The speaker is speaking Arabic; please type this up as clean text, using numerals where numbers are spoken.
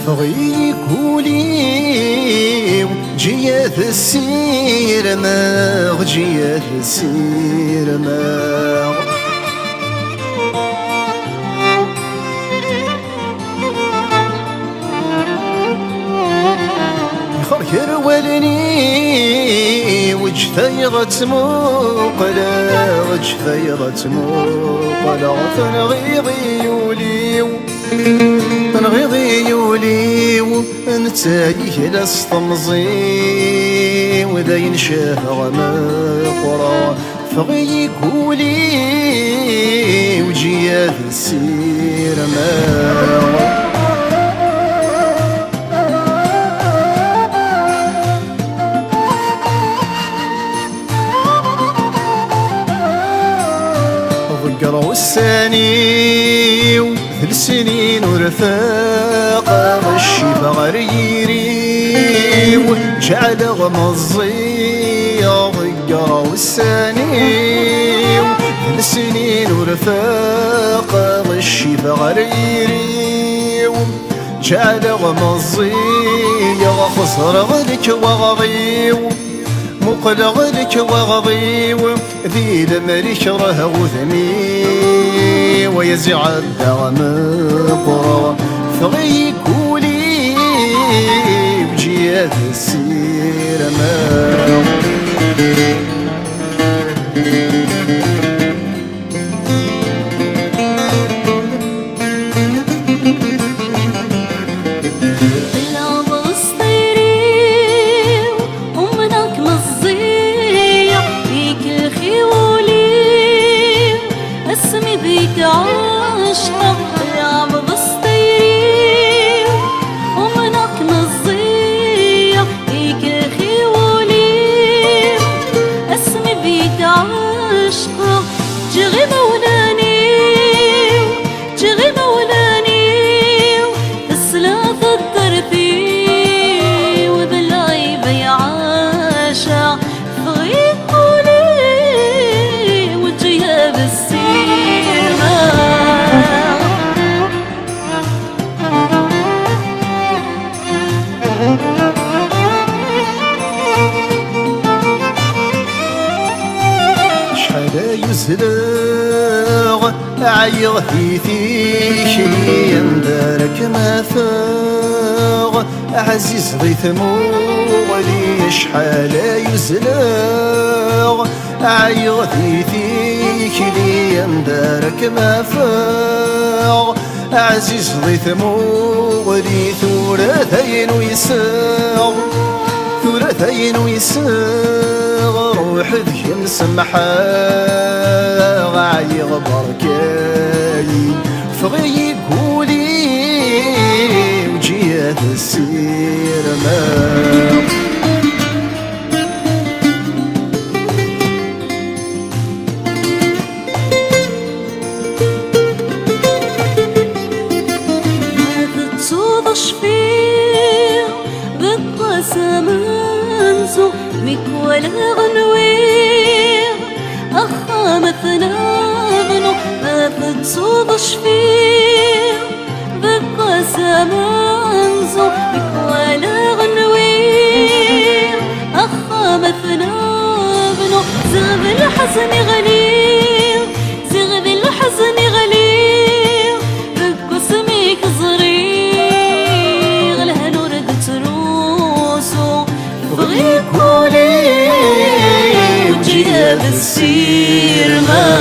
فغيك ولي جيات السير ماغ جيات السير ماغ خركر ولني وجثي غتموقلا وجثي غتموقلا تنغيضي يوليو تنغيضي يوليو نتايه لستمزي وذا ينشاه غمقرا فغيك ولي وجيات السير ماغ ذكر الساني وثلاث سنين ورفاق الشفا غريري وجعل غمزي ذكر الساني وثلاث سنين ورفاق الشفا غريري وجعل غمزي خسر غلك وغضيو مقلغ لك وغضيو ذي الملك راه وثمي ويزع الدغم قرى فغيك ولي بجيات السير ماغ عاشقة يا بسطيري ومنك مزية فيك الخيولي اسمي بيك عاشقة جغي مولاني جغي مولاني الثلاثة الطرفي وبالعيبة يا عاشق فغيك قولي وجيها بالسير يزلغ عيغ في فيك يندرك ما فاغ عزيز ضيث مولي شحال يزلغ عيغ في فيك يندرك ما فاغ عزيز ضيث مولي ثلاثين ويساغ ثلاثين ويساغ روح ذي مسمحة غايغ بركاي فغيك ولي وجيات السير ماغ سمنزو مكولا غنوير أخا مثلا غنو ما فتسو شفير بقى سمنزو مكولا غنوير أخا مثلا غنو زغب الحزن غلير زغب الحزن غلير بقى سميك زرير الهنور قتروسو فغيك ولي وجيها بالسير ما